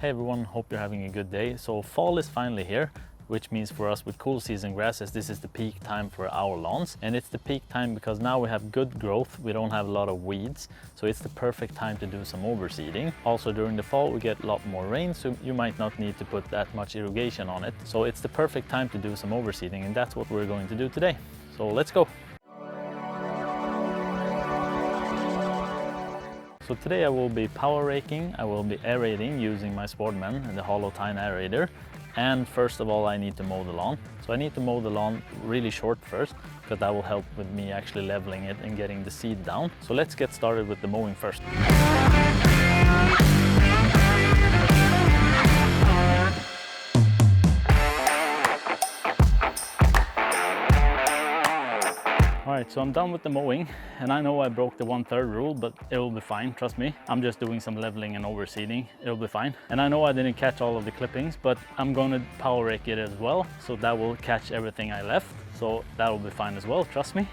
Hey everyone, hope you're having a good day. So fall is finally here, which means for us with cool season grasses, this is the peak time for our lawns. And it's the peak time because now we have good growth, we don't have a lot of weeds, so it's the perfect time to do some overseeding. Also during the fall we get a lot more rain, so you might not need to put that much irrigation on it. So it's the perfect time to do some overseeding, and that's what we're going to do today. So let's go. So today I will be power raking, I will be aerating using my Sportman and the hollow tine aerator. And first of all I need to mow the lawn. So I need to mow the lawn really short first, because that will help with me actually leveling it and getting the seed down. So let's get started with the mowing first. Alright, so I'm done with the mowing, and I know I broke the 1/3 rule, but it will be fine, trust me. I'm just doing some leveling and overseeding, it'll be fine. And I know I didn't catch all of the clippings, but I'm gonna power rake it as well, so that will catch everything I left. So that will be fine as well, trust me.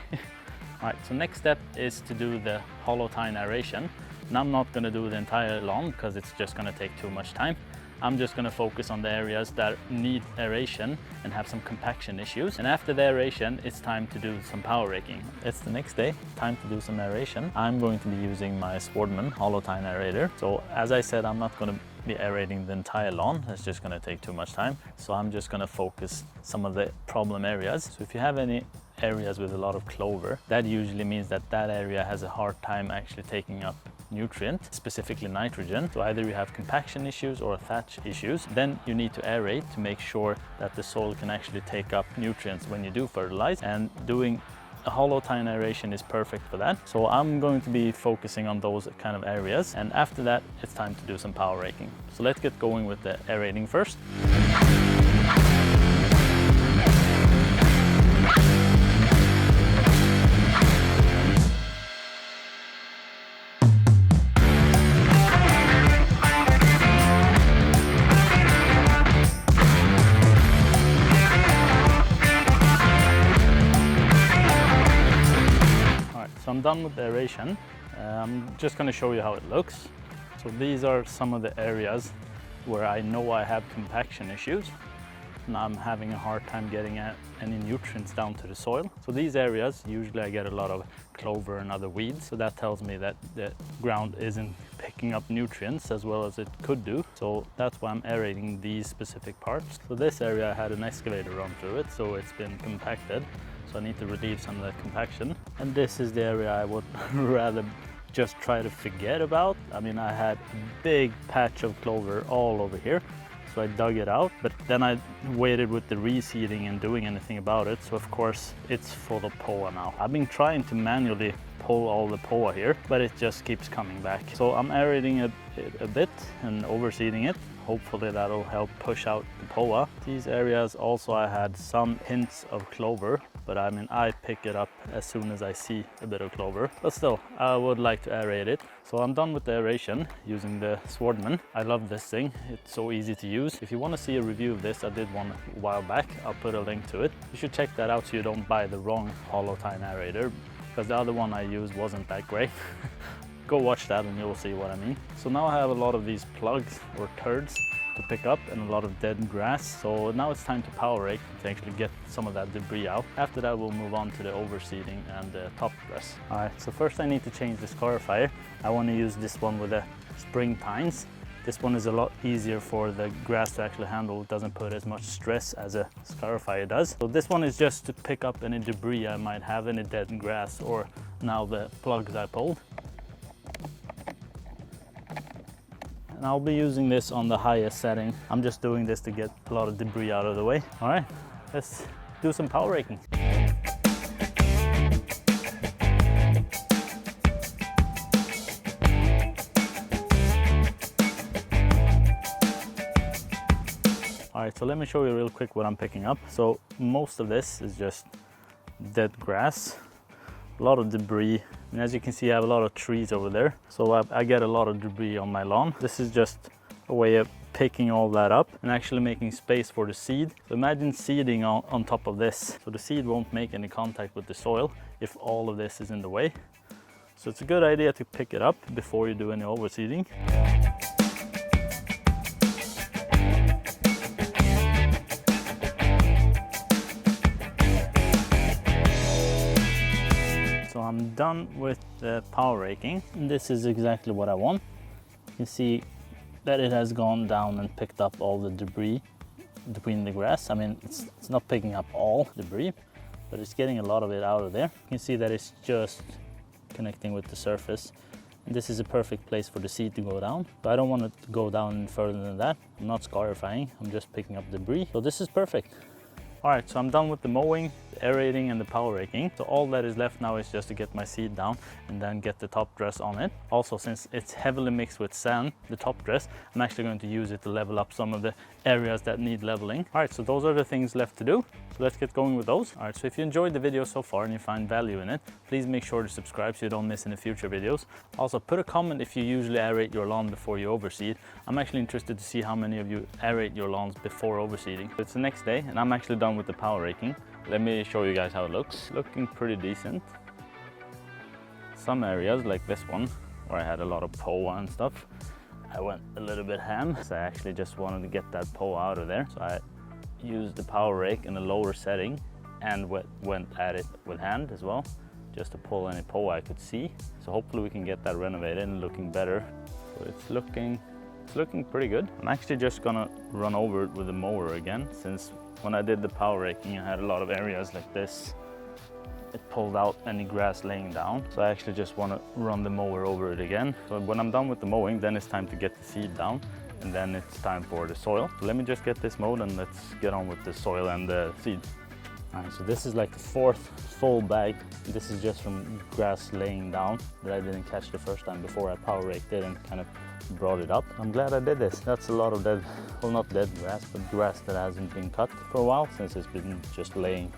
Alright, so next step is to do the hollow tine aeration. And I'm not gonna do the entire lawn because it's just gonna take too much time. I'm just going to focus on the areas that need aeration and have some compaction issues. And after the aeration, it's time to do some power raking. It's the next day, time to do some aeration. I'm going to be using my Sportman hollow tine aerator. So as I said, I'm not going to be aerating the entire lawn. It's just going to take too much time. So I'm just going to focus some of the problem areas. So if you have any areas with a lot of clover, that usually means that that area has a hard time actually taking up nutrient, specifically nitrogen. So either you have compaction issues or thatch issues, then you need to aerate to make sure that the soil can actually take up nutrients when you do fertilize, and doing a hollow tine aeration is perfect for that. So I'm going to be focusing on those kind of areas, and after that it's time to do some power raking. So let's get going with the aerating first. So I'm done with the aeration. I'm just going to show you how it looks. So these are some of the areas where I know I have compaction issues and I'm having a hard time getting any nutrients down to the soil. So these areas, usually I get a lot of clover and other weeds. So that tells me that the ground isn't picking up nutrients as well as it could do. So that's why I'm aerating these specific parts. So this area I had an excavator run through it, so it's been compacted. So I need to relieve some of the compaction. And this is the area I would rather just try to forget about. I mean, I had a big patch of clover all over here. So I dug it out, but then I waited with the reseeding and doing anything about it. So of course it's full of POA now. I've been trying to manually pull all the POA here, but it just keeps coming back. So I'm aerating it a bit and overseeding it. Hopefully that'll help push out the POA. These areas also I had some hints of clover, but I mean, I pick it up as soon as I see a bit of clover. But still, I would like to aerate it. So I'm done with the aeration using the Sportman. I love this thing, it's so easy to use. If you want to see a review of this, I did one a while back. I'll put a link to it. You should check that out so you don't buy the wrong hollow tine aerator, because the other one I used wasn't that great. Go watch that and you'll see what I mean. So now I have a lot of these plugs or turds to pick up and a lot of dead grass. So now it's time to power rake to actually get some of that debris out. After that we'll move on to the overseeding and the top dress. Alright, so first I need to change the scarifier. I want to use this one with the spring tines. This one is a lot easier for the grass to actually handle. It doesn't put as much stress as a scarifier does. So this one is just to pick up any debris I might have, any dead grass or now the plugs I pulled. And I'll be using this on the highest setting. I'm just doing this to get a lot of debris out of the way. All right, let's do some power raking. All right, so let me show you real quick what I'm picking up. So most of this is just dead grass, a lot of debris. And as you can see, I have a lot of trees over there. So I get a lot of debris on my lawn. This is just a way of picking all that up and actually making space for the seed. So imagine seeding on top of this. So the seed won't make any contact with the soil if all of this is in the way. So it's a good idea to pick it up before you do any overseeding. done with the power raking. And this is exactly what I want. You can see that it has gone down and picked up all the debris between the grass. I mean, it's not picking up all debris, but it's getting a lot of it out of there. You can see that it's just connecting with the surface. And this is a perfect place for the seed to go down. But I don't want it to go down any further than that. I'm not scarifying, I'm just picking up debris. So this is perfect. All right, so I'm done with the mowing, the aerating and the power raking. So all that is left now is just to get my seed down and then get the top dress on it. Also, since it's heavily mixed with sand, the top dress, I'm actually going to use it to level up some of the areas that need leveling. All right, so those are the things left to do. So let's get going with those. All right, so if you enjoyed the video so far and you find value in it, please make sure to subscribe so you don't miss any future videos. Also, put a comment if you usually aerate your lawn before you overseed. I'm actually interested to see how many of you aerate your lawns before overseeding. It's the next day and I'm actually done with the power raking. Let me show you guys how it looks. Looking pretty decent. Some areas like this one where I had a lot of POA and stuff, I went a little bit ham. So I actually just wanted to get that POA out of there. So I used the power rake in a lower setting and went at it with hand as well, just to pull any POA I could see. So hopefully we can get that renovated and looking better. So it's looking pretty good. I'm actually just gonna run over it with the mower again, since when I did the power raking I had a lot of areas like this. It pulled out any grass laying down. So I actually just want to run the mower over it again. So when I'm done with the mowing, then it's time to get the seed down. And then it's time for the soil. So let me just get this mowed and let's get on with the soil and the seed. All right, so this is like the fourth full bag. This is just from grass laying down that I didn't catch the first time before I power raked it and kind of brought it up. I'm glad I did this. That's a lot of dead, well, not dead grass, but grass that hasn't been cut for a while, since it's been just laying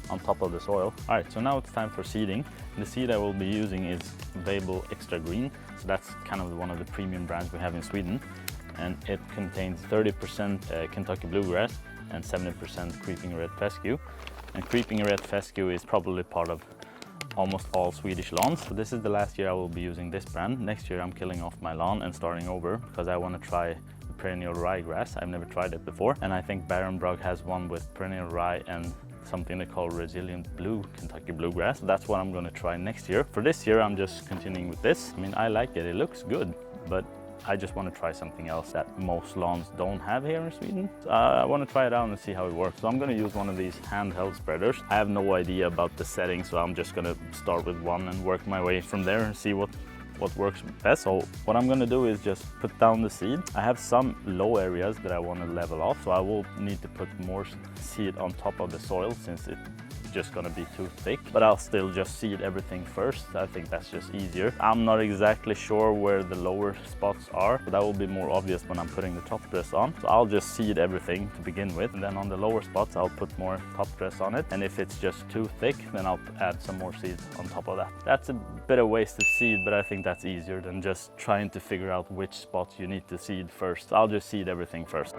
on top of the soil. All right, so now it's time for seeding. The seed I will be using is Available Extra Green. So that's kind of one of the premium brands we have in Sweden. And it contains 30% Kentucky bluegrass and 70% creeping red fescue. And creeping red fescue is probably part of almost all Swedish lawns. So this is the last year I will be using this brand. Next year I'm killing off my lawn and starting over because I want to try the perennial ryegrass. I've never tried it before. And I think Barenbrug has one with perennial rye and something they call resilient blue Kentucky bluegrass. So that's what I'm going to try next year. For this year I'm just continuing with this. I mean, I like it, it looks good, but I just want to try something else that most lawns don't have here in Sweden. So I want to try it out and see how it works. So I'm going to use one of these handheld spreaders. I have no idea about the settings, so I'm just going to start with one and work my way from there and see what works best. So what I'm going to do is just put down the seed. I have some low areas that I want to level off, so I will need to put more seed on top of the soil since it's just going to be too thick, but I'll still just seed everything first. I think that's just easier. I'm not exactly sure where the lower spots are, but that will be more obvious when I'm putting the top dress on. So I'll just seed everything to begin with, and then on the lower spots I'll put more top dress on it, and if it's just too thick then I'll add some more seed on top of that. That's a bit of waste of seed, but I think that's easier than just trying to figure out which spots you need to seed first. I'll just seed everything first.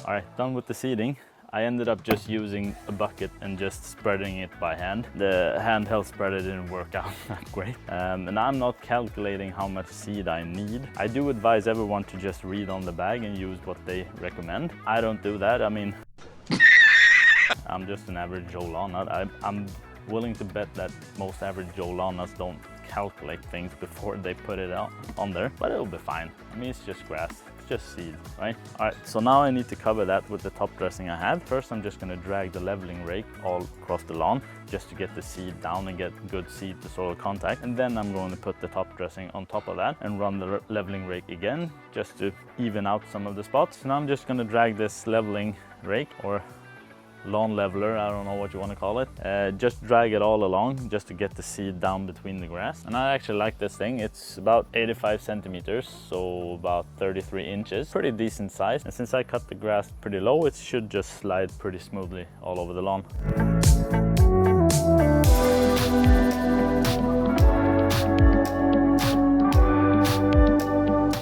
All right, done with the seeding. I ended up just using a bucket and just spreading it by hand. The handheld spreader didn't work out that great. And I'm not calculating how much seed I need. I do advise everyone to just read on the bag and use what they recommend. I don't do that. I mean, I'm just an average Joe lawn nut. I'm willing to bet that most average Joe lawn nuts don't calculate things before they put it out on there, but it'll be fine. I mean, it's just grass. Just seed, right? All right, so now I need to cover that with the top dressing I have. First, I'm just gonna drag the leveling rake all across the lawn just to get the seed down and get good seed to soil contact. And then I'm going to put the top dressing on top of that and run the leveling rake again just to even out some of the spots. Now I'm just gonna drag this leveling rake, or lawn leveler, I don't know what you want to call it. Just drag it all along just to get the seed down between the grass. And I actually like this thing. It's about 85 centimeters, so about 33 inches. Pretty decent size. And since I cut the grass pretty low, it should just slide pretty smoothly all over the lawn.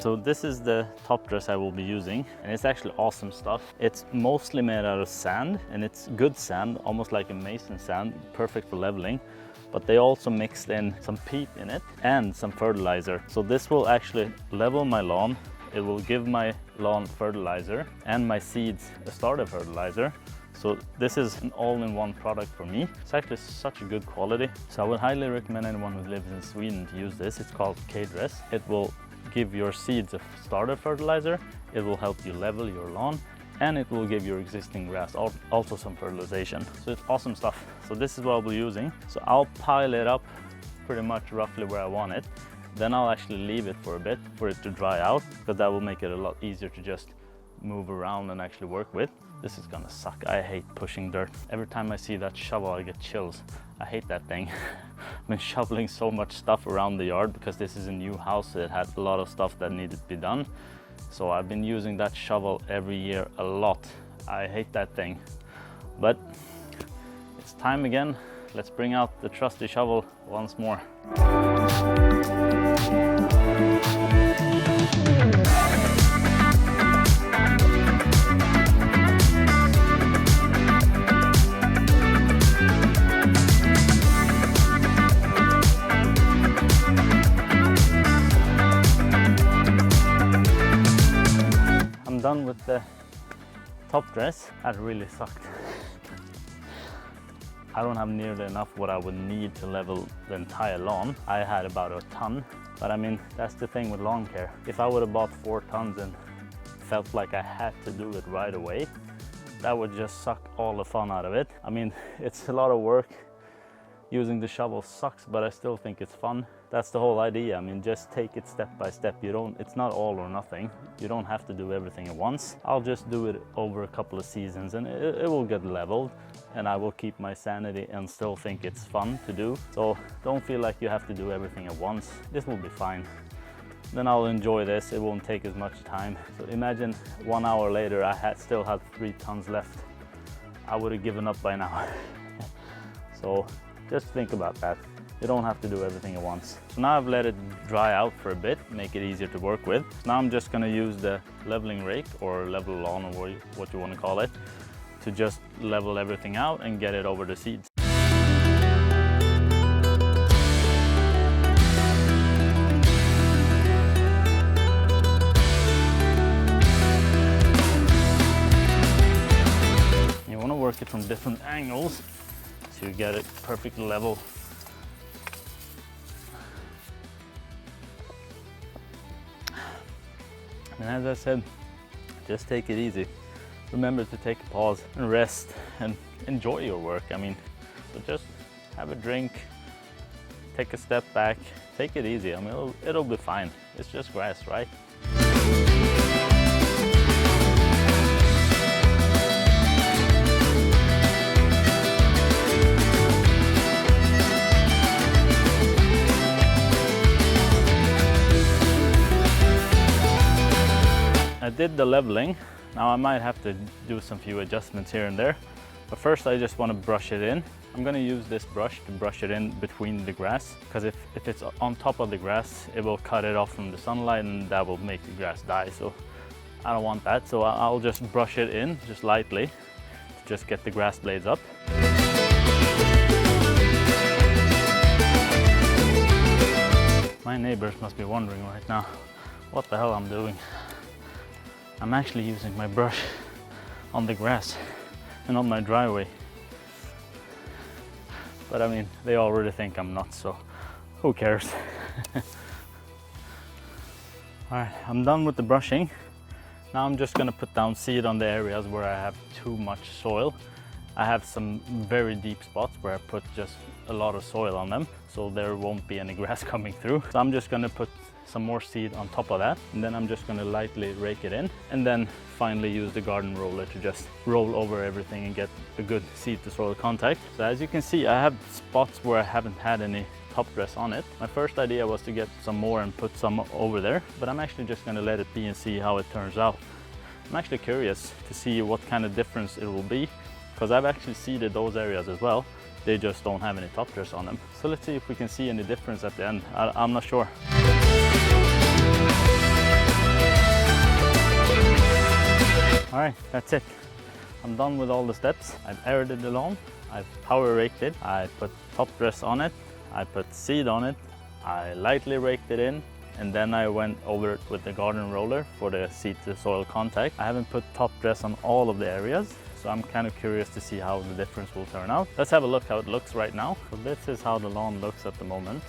So this is the top dress I will be using, and it's actually awesome stuff. It's mostly made out of sand, and it's good sand, almost like a mason sand, perfect for leveling. But they also mixed in some peat in it and some fertilizer. So this will actually level my lawn It will give my lawn fertilizer and my seeds a starter fertilizer. So this is an all-in-one product for me. It's actually such a good quality. So I would highly recommend anyone who lives in Sweden to use this. It's called K-Dress. It will give your seeds a starter fertilizer. It will help you level your lawn, and it will give your existing grass also some fertilization. So it's awesome stuff. So this is what I'll be using. So I'll pile it up pretty much roughly where I want it. Then I'll actually leave it for a bit for it to dry out, because that will make it a lot easier to just move around and actually work with. This is gonna suck. I hate pushing dirt. Every time I see that shovel, I get chills. I hate that thing. I've been shoveling so much stuff around the yard because this is a new house that had a lot of stuff that needed to be done. So I've been using that shovel every year a lot. I hate that thing. But it's time again. Let's bring out the trusty shovel once more. Done with the top dress. That really sucked. I don't have nearly enough what I would need to level the entire lawn. I had about a ton, but I mean, that's the thing with lawn care. If I would have bought 4 tons and felt like I had to do it right away, that would just suck all the fun out of it. I mean, it's a lot of work. Using the shovel sucks, but I still think it's fun. That's the whole idea. I mean, just take it step by step. It's not all or nothing. You don't have to do everything at once. I'll just do it over a couple of seasons and it will get leveled, and I will keep my sanity and still think it's fun to do. So don't feel like you have to do everything at once. This will be fine. Then I'll enjoy this. It won't take as much time. So imagine 1 hour later, I still had 3 tons left. I would have given up by now. So just think about that. You don't have to do everything at once. So now I've let it dry out for a bit, make it easier to work with. Now I'm just gonna use the leveling rake or level lawn, or what you want to call it, to just level everything out and get it over the seeds. You want to work it from different angles to get it perfectly level. And as I said, just take it easy. Remember to take a pause and rest and enjoy your work. I mean, so just have a drink, take a step back, take it easy. I mean, it'll be fine. It's just grass, right? I did the leveling. Now I might have to do some few adjustments here and there, but first I just want to brush it in. I'm going to use this brush to brush it in between the grass, because if it's on top of the grass, it will cut it off from the sunlight and that will make the grass die. So I don't want that, so I'll just brush it in just lightly to just get the grass blades up. My neighbors must be wondering right now what the hell I'm doing. I'm actually using my brush on the grass and on my driveway. But I mean, they already think I'm nuts, so who cares? Alright, I'm done with the brushing. Now I'm just gonna put down seed on the areas where I have too much soil. I have some very deep spots where I put just a lot of soil on them, so there won't be any grass coming through. So I'm just gonna put some more seed on top of that, and then I'm just gonna lightly rake it in, and then finally use the garden roller to just roll over everything and get a good seed to soil contact. So as you can see, I have spots where I haven't had any top dress on it. My first idea was to get some more and put some over there, but I'm actually just gonna let it be and see how it turns out. I'm actually curious to see what kind of difference it will be, because I've actually seeded those areas as well. They just don't have any top dress on them. So let's see if we can see any difference at the end. I'm not sure. All right, that's it. I'm done with all the steps. I've aerated the lawn, I've power raked it, I put top dress on it, I put seed on it, I lightly raked it in, and then I went over it with the garden roller for the seed to soil contact. I haven't put top dress on all of the areas, so I'm kind of curious to see how the difference will turn out. Let's have a look how it looks right now. So this is how the lawn looks at the moment.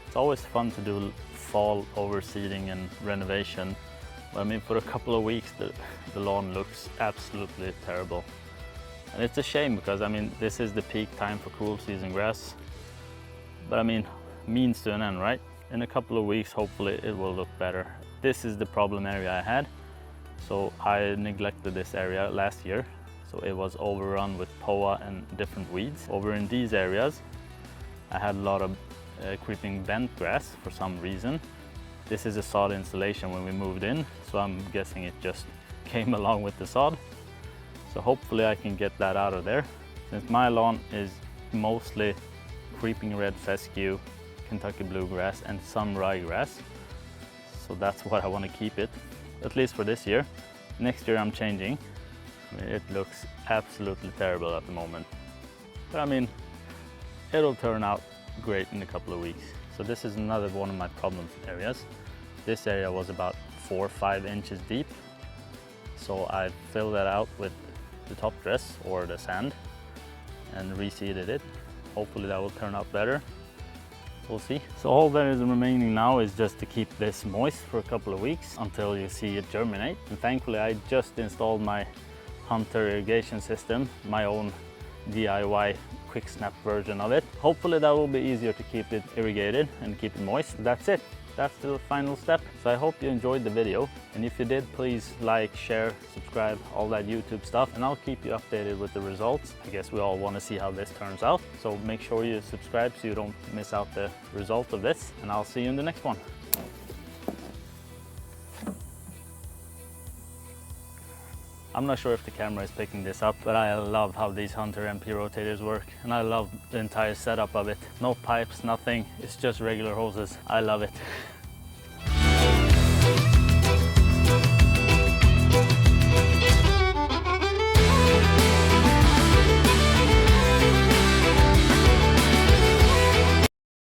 It's always fun to do fall overseeding and renovation. But I mean, for a couple of weeks, the lawn looks absolutely terrible. And it's a shame because I mean, this is the peak time for cool season grass. But I mean, means to an end, right? In a couple of weeks, hopefully it will look better. This is the problem area I had. So I neglected this area last year. So it was overrun with POA and different weeds. Over in these areas, I had a lot of creeping bent grass for some reason. This is a sod installation when we moved in, so I'm guessing it just came along with the sod. So hopefully I can get that out of there. Since my lawn is mostly creeping red fescue, Kentucky bluegrass and some ryegrass, so that's what I want to keep it, at least for this year. Next year I'm changing. I mean, it looks absolutely terrible at the moment. But I mean, it'll turn out great in a couple of weeks. So this is another one of my problem areas. This area was about 4 or 5 inches deep. So I filled that out with the top dress or the sand and reseeded it. Hopefully that will turn out better. We'll see. So all that is remaining now is just to keep this moist for a couple of weeks until you see it germinate. And thankfully I just installed my Hunter irrigation system, my own DIY quick snap version of it. Hopefully that will be easier to keep it irrigated and keep it moist. That's it. That's the final step. So I hope you enjoyed the video. And if you did, please like, share, subscribe, all that YouTube stuff. And I'll keep you updated with the results. I guess we all want to see how this turns out. So make sure you subscribe so you don't miss out the result of this. And I'll see you in the next one. I'm not sure if the camera is picking this up, but I love how these Hunter MP rotators work. And I love the entire setup of it. No pipes, nothing. It's just regular hoses. I love it.